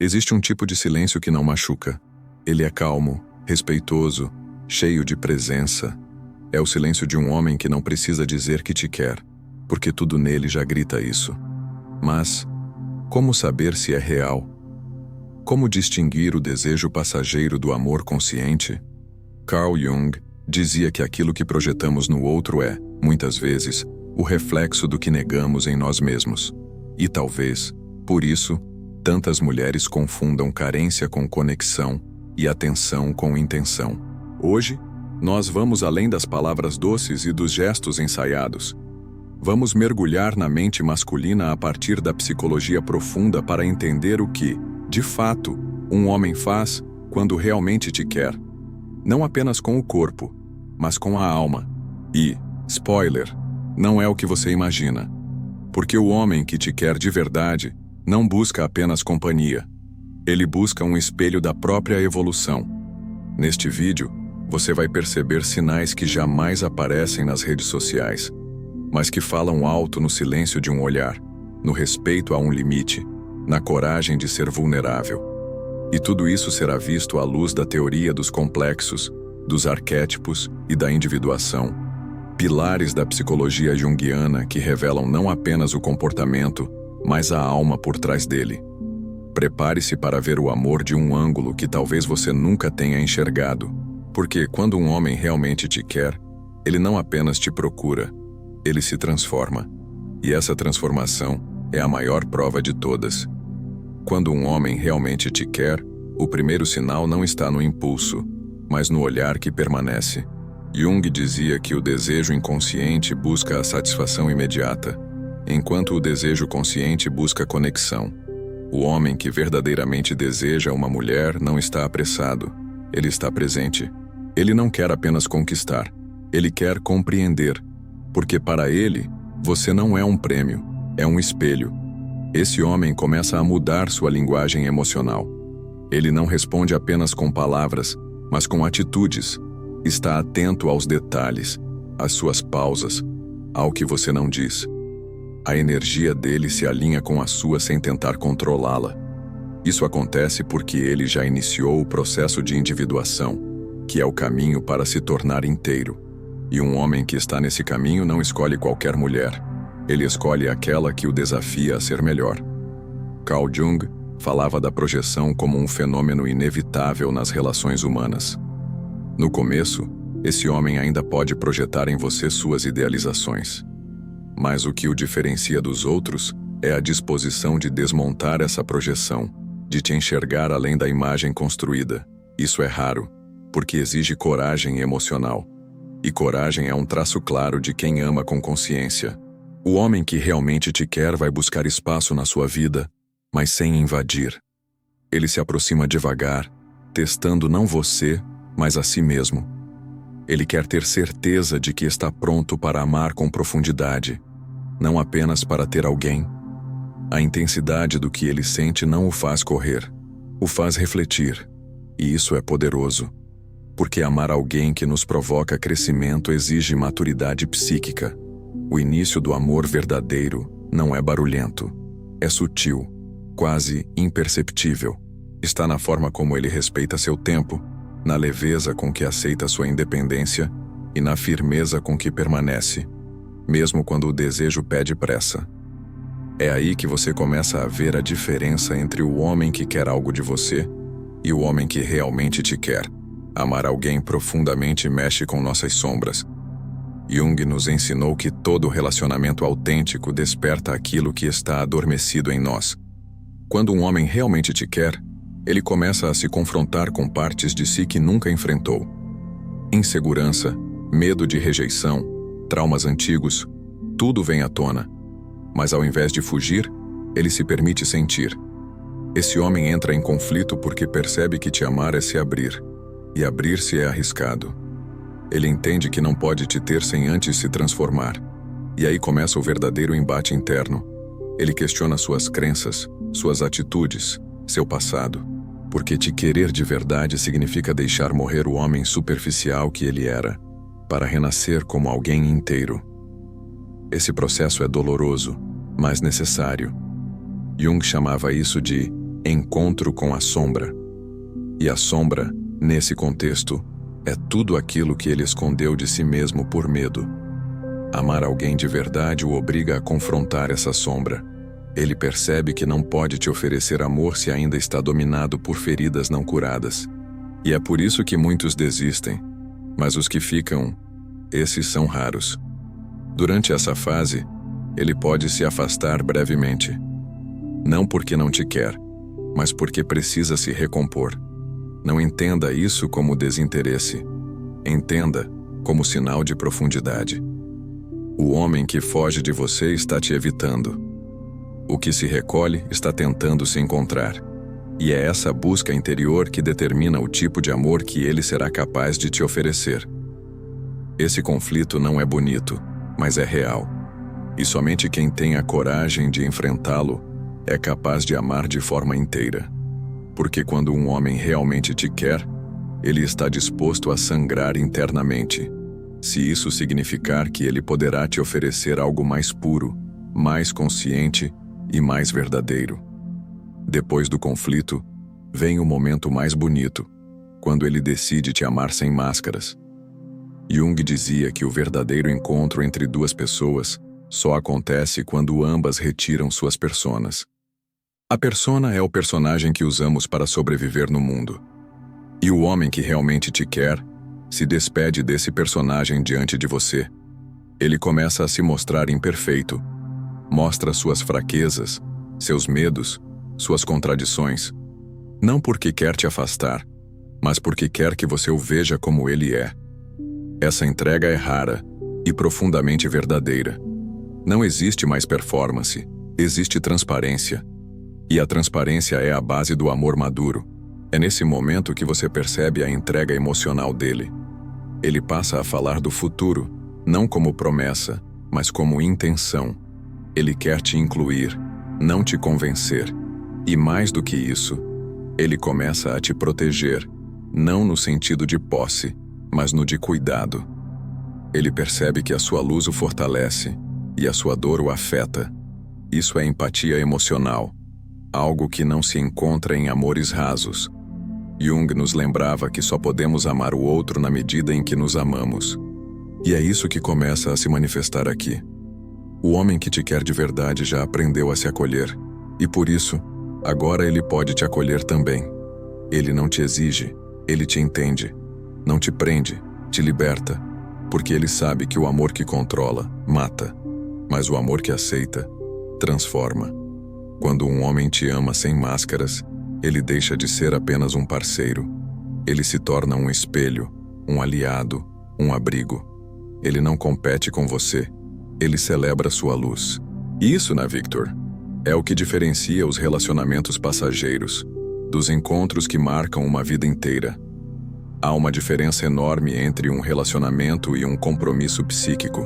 Existe um tipo de silêncio que não machuca. Ele é calmo, respeitoso, cheio de presença. É o silêncio de um homem que não precisa dizer que te quer, porque tudo nele já grita isso. Mas, como saber se é real? Como distinguir o desejo passageiro do amor consciente? Carl Jung dizia que aquilo que projetamos no outro é, muitas vezes, o reflexo do que negamos em nós mesmos. E talvez, por isso, tantas mulheres confundam carência com conexão e atenção com intenção. Hoje, nós vamos além das palavras doces e dos gestos ensaiados. Vamos mergulhar na mente masculina a partir da psicologia profunda para entender o que, de fato, um homem faz quando realmente te quer. Não apenas com o corpo, mas com a alma. E, spoiler, não é o que você imagina. Porque o homem que te quer de verdade não busca apenas companhia. Ele busca um espelho da própria evolução. Neste vídeo, você vai perceber sinais que jamais aparecem nas redes sociais, mas que falam alto no silêncio de um olhar, no respeito a um limite, na coragem de ser vulnerável. E tudo isso será visto à luz da teoria dos complexos, dos arquétipos e da individuação, pilares da psicologia junguiana que revelam não apenas o comportamento, mas a alma por trás dele. Prepare-se para ver o amor de um ângulo que talvez você nunca tenha enxergado, porque quando um homem realmente te quer, ele não apenas te procura, ele se transforma. E essa transformação é a maior prova de todas. Quando um homem realmente te quer, o primeiro sinal não está no impulso, mas no olhar que permanece. Jung dizia que o desejo inconsciente busca a satisfação imediata, enquanto o desejo consciente busca conexão. O homem que verdadeiramente deseja uma mulher não está apressado, ele está presente. Ele não quer apenas conquistar, ele quer compreender, porque para ele, você não é um prêmio, é um espelho. Esse homem começa a mudar sua linguagem emocional. Ele não responde apenas com palavras, mas com atitudes. Está atento aos detalhes, às suas pausas, ao que você não diz. A energia dele se alinha com a sua sem tentar controlá-la. Isso acontece porque ele já iniciou o processo de individuação, que é o caminho para se tornar inteiro. E um homem que está nesse caminho não escolhe qualquer mulher. Ele escolhe aquela que o desafia a ser melhor. Carl Jung falava da projeção como um fenômeno inevitável nas relações humanas. No começo, esse homem ainda pode projetar em você suas idealizações. Mas o que o diferencia dos outros é a disposição de desmontar essa projeção, de te enxergar além da imagem construída. Isso é raro, porque exige coragem emocional. E coragem é um traço claro de quem ama com consciência. O homem que realmente te quer vai buscar espaço na sua vida, mas sem invadir. Ele se aproxima devagar, testando não você, mas a si mesmo. Ele quer ter certeza de que está pronto para amar com profundidade, não apenas para ter alguém. A intensidade do que ele sente não o faz correr, o faz refletir. E isso é poderoso, porque amar alguém que nos provoca crescimento exige maturidade psíquica. O início do amor verdadeiro não é barulhento, é sutil, quase imperceptível. Está na forma como ele respeita seu tempo, na leveza com que aceita sua independência e na firmeza com que permanece, mesmo quando o desejo pede pressa. É aí que você começa a ver a diferença entre o homem que quer algo de você e o homem que realmente te quer. Amar alguém profundamente mexe com nossas sombras. Jung nos ensinou que todo relacionamento autêntico desperta aquilo que está adormecido em nós. Quando um homem realmente te quer, ele começa a se confrontar com partes de si que nunca enfrentou. Insegurança, medo de rejeição, traumas antigos, tudo vem à tona. Mas ao invés de fugir, ele se permite sentir. Esse homem entra em conflito porque percebe que te amar é se abrir, e abrir-se é arriscado. Ele entende que não pode te ter sem antes se transformar. E aí começa o verdadeiro embate interno. Ele questiona suas crenças, suas atitudes, seu passado. Porque te querer de verdade significa deixar morrer o homem superficial que ele era, para renascer como alguém inteiro. Esse processo é doloroso, mas necessário. Jung chamava isso de encontro com a sombra. E a sombra, nesse contexto, é tudo aquilo que ele escondeu de si mesmo por medo. Amar alguém de verdade o obriga a confrontar essa sombra. Ele percebe que não pode te oferecer amor se ainda está dominado por feridas não curadas. E é por isso que muitos desistem, mas os que ficam, esses são raros. Durante essa fase, ele pode se afastar brevemente. Não porque não te quer, mas porque precisa se recompor. Não entenda isso como desinteresse. Entenda como sinal de profundidade. O homem que foge de você está te evitando. O que se recolhe está tentando se encontrar. E é essa busca interior que determina o tipo de amor que ele será capaz de te oferecer. Esse conflito não é bonito, mas é real. E somente quem tem a coragem de enfrentá-lo é capaz de amar de forma inteira. Porque quando um homem realmente te quer, ele está disposto a sangrar internamente, se isso significar que ele poderá te oferecer algo mais puro, mais consciente e mais verdadeiro. Depois do conflito, vem o momento mais bonito, quando ele decide te amar sem máscaras. Jung dizia que o verdadeiro encontro entre duas pessoas só acontece quando ambas retiram suas personas. A persona é o personagem que usamos para sobreviver no mundo. E o homem que realmente te quer se despede desse personagem diante de você. Ele começa a se mostrar imperfeito. Mostra suas fraquezas, seus medos, suas contradições. Não porque quer te afastar, mas porque quer que você o veja como ele é. Essa entrega é rara e profundamente verdadeira. Não existe mais performance, existe transparência. E a transparência é a base do amor maduro. É nesse momento que você percebe a entrega emocional dele. Ele passa a falar do futuro, não como promessa, mas como intenção. Ele quer te incluir, não te convencer. E mais do que isso, ele começa a te proteger, não no sentido de posse, mas no de cuidado. Ele percebe que a sua luz o fortalece e a sua dor o afeta. Isso é empatia emocional, algo que não se encontra em amores rasos. Jung nos lembrava que só podemos amar o outro na medida em que nos amamos. E é isso que começa a se manifestar aqui. O homem que te quer de verdade já aprendeu a se acolher, e por isso, agora ele pode te acolher também. Ele não te exige, ele te entende. Não te prende, te liberta, porque ele sabe que o amor que controla, mata, mas o amor que aceita, transforma. Quando um homem te ama sem máscaras, ele deixa de ser apenas um parceiro. Ele se torna um espelho, um aliado, um abrigo. Ele não compete com você, ele celebra sua luz. Isso, né, Victor? É o que diferencia os relacionamentos passageiros dos encontros que marcam uma vida inteira. Há uma diferença enorme entre um relacionamento e um compromisso psíquico.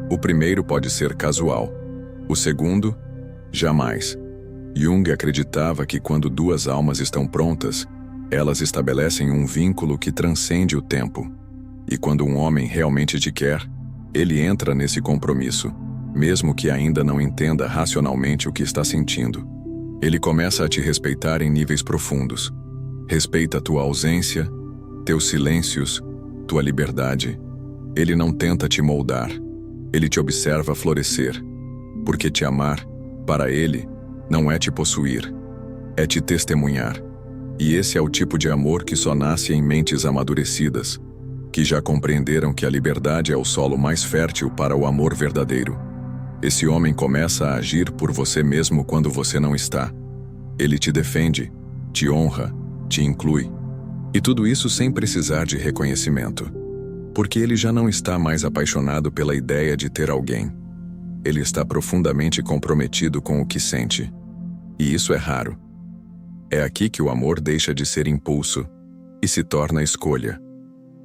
O primeiro pode ser casual. O segundo, jamais. Jung acreditava que quando duas almas estão prontas, elas estabelecem um vínculo que transcende o tempo. E quando um homem realmente te quer, ele entra nesse compromisso, mesmo que ainda não entenda racionalmente o que está sentindo. Ele começa a te respeitar em níveis profundos. Respeita tua ausência, teus silêncios, tua liberdade. Ele não tenta te moldar. Ele te observa florescer. Porque te amar, para ele, não é te possuir, é te testemunhar. E esse é o tipo de amor que só nasce em mentes amadurecidas, que já compreenderam que a liberdade é o solo mais fértil para o amor verdadeiro. Esse homem começa a agir por você mesmo quando você não está. Ele te defende, te honra, te inclui. E tudo isso sem precisar de reconhecimento. Porque ele já não está mais apaixonado pela ideia de ter alguém. Ele está profundamente comprometido com o que sente. E isso é raro. É aqui que o amor deixa de ser impulso e se torna escolha.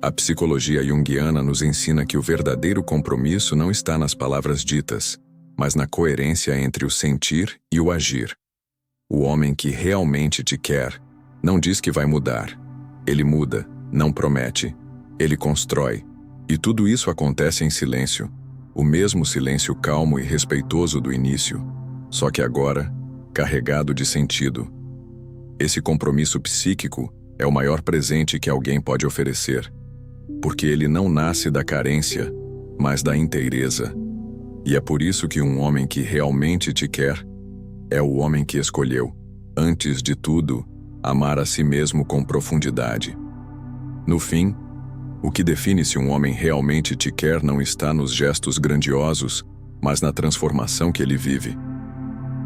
A psicologia junguiana nos ensina que o verdadeiro compromisso não está nas palavras ditas, mas na coerência entre o sentir e o agir. O homem que realmente te quer não diz que vai mudar. Ele muda, não promete. Ele constrói. E tudo isso acontece em silêncio. O mesmo silêncio calmo e respeitoso do início, só que agora, carregado de sentido. Esse compromisso psíquico é o maior presente que alguém pode oferecer, porque ele não nasce da carência, mas da inteireza. E é por isso que um homem que realmente te quer é o homem que escolheu, antes de tudo, amar a si mesmo com profundidade. No fim, o que define se um homem realmente te quer não está nos gestos grandiosos, mas na transformação que ele vive.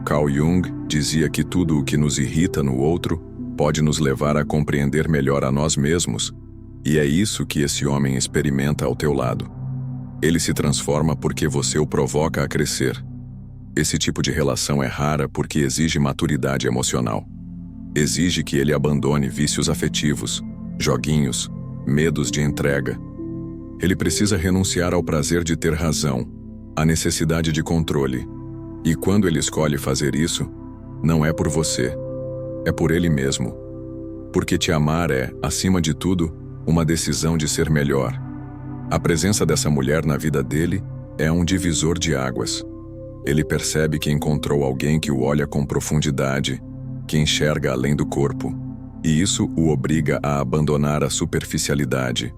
Carl Jung dizia que tudo o que nos irrita no outro pode nos levar a compreender melhor a nós mesmos, e é isso que esse homem experimenta ao teu lado. Ele se transforma porque você o provoca a crescer. Esse tipo de relação é rara porque exige maturidade emocional. Exige que ele abandone vícios afetivos, joguinhos, medos de entrega. Ele precisa renunciar ao prazer de ter razão, à necessidade de controle. E quando ele escolhe fazer isso, não é por você, é por ele mesmo. Porque te amar é, acima de tudo, uma decisão de ser melhor. A presença dessa mulher na vida dele é um divisor de águas. Ele percebe que encontrou alguém que o olha com profundidade, que enxerga além do corpo, e isso o obriga a abandonar a superficialidade.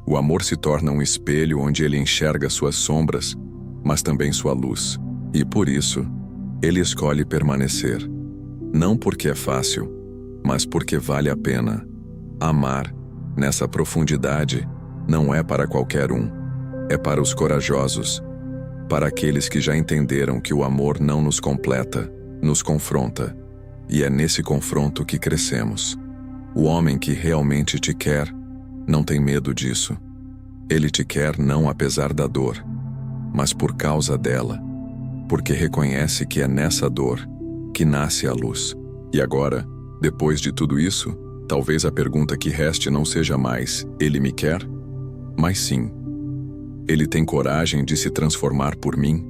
O amor se torna um espelho onde ele enxerga suas sombras, mas também sua luz. E por isso, ele escolhe permanecer. Não porque é fácil, mas porque vale a pena. Amar, nessa profundidade, não é para qualquer um. É para os corajosos, para aqueles que já entenderam que o amor não nos completa, nos confronta. E é nesse confronto que crescemos. O homem que realmente te quer não tem medo disso. Ele te quer não apesar da dor, mas por causa dela, porque reconhece que é nessa dor que nasce a luz. E agora, depois de tudo isso, talvez a pergunta que reste não seja mais "ele me quer?", mas sim, ele tem coragem de se transformar por mim?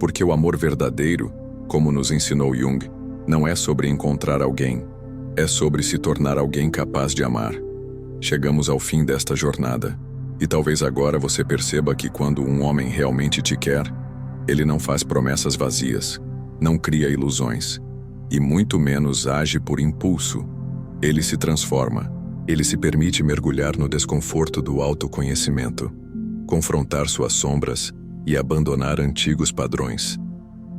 Porque o amor verdadeiro, como nos ensinou Jung, não é sobre encontrar alguém, é sobre se tornar alguém capaz de amar. Chegamos ao fim desta jornada, e talvez agora você perceba que quando um homem realmente te quer, ele não faz promessas vazias, não cria ilusões, e muito menos age por impulso. Ele se transforma, ele se permite mergulhar no desconforto do autoconhecimento, confrontar suas sombras e abandonar antigos padrões.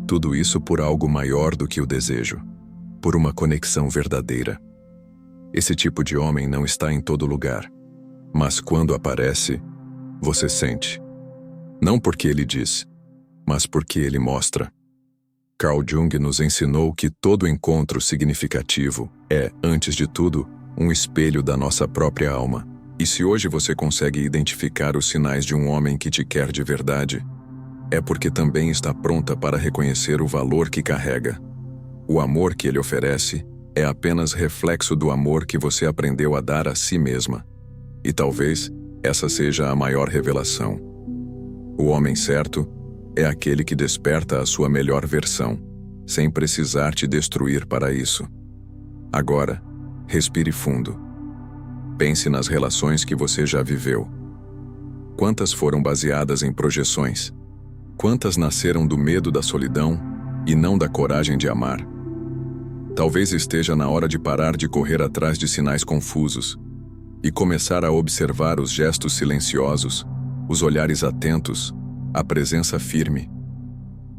Tudo isso por algo maior do que o desejo, por uma conexão verdadeira. Esse tipo de homem não está em todo lugar, mas quando aparece, você sente. Não porque ele diz, mas porque ele mostra. Carl Jung nos ensinou que todo encontro significativo é, antes de tudo, um espelho da nossa própria alma. E se hoje você consegue identificar os sinais de um homem que te quer de verdade, é porque também está pronta para reconhecer o valor que carrega. O amor que ele oferece é apenas reflexo do amor que você aprendeu a dar a si mesma. E talvez essa seja a maior revelação. O homem certo é aquele que desperta a sua melhor versão, sem precisar te destruir para isso. Agora, respire fundo. Pense nas relações que você já viveu. Quantas foram baseadas em projeções? Quantas nasceram do medo da solidão e não da coragem de amar? Talvez esteja na hora de parar de correr atrás de sinais confusos e começar a observar os gestos silenciosos, os olhares atentos, a presença firme.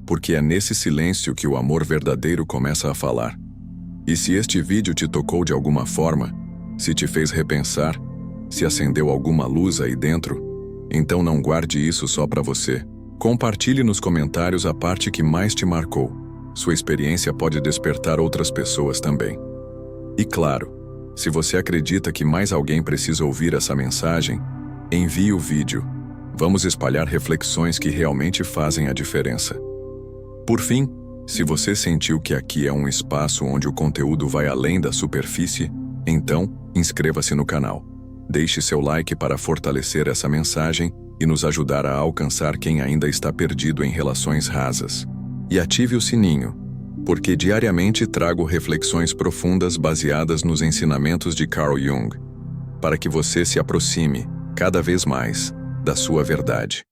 Porque é nesse silêncio que o amor verdadeiro começa a falar. E se este vídeo te tocou de alguma forma, se te fez repensar, se acendeu alguma luz aí dentro, então não guarde isso só para você. Compartilhe nos comentários a parte que mais te marcou. Sua experiência pode despertar outras pessoas também. E claro, se você acredita que mais alguém precisa ouvir essa mensagem, envie o vídeo. Vamos espalhar reflexões que realmente fazem a diferença. Por fim, se você sentiu que aqui é um espaço onde o conteúdo vai além da superfície, então, inscreva-se no canal. Deixe seu like para fortalecer essa mensagem e nos ajudar a alcançar quem ainda está perdido em relações rasas. E ative o sininho, porque diariamente trago reflexões profundas baseadas nos ensinamentos de Carl Jung, para que você se aproxime, cada vez mais, da sua verdade.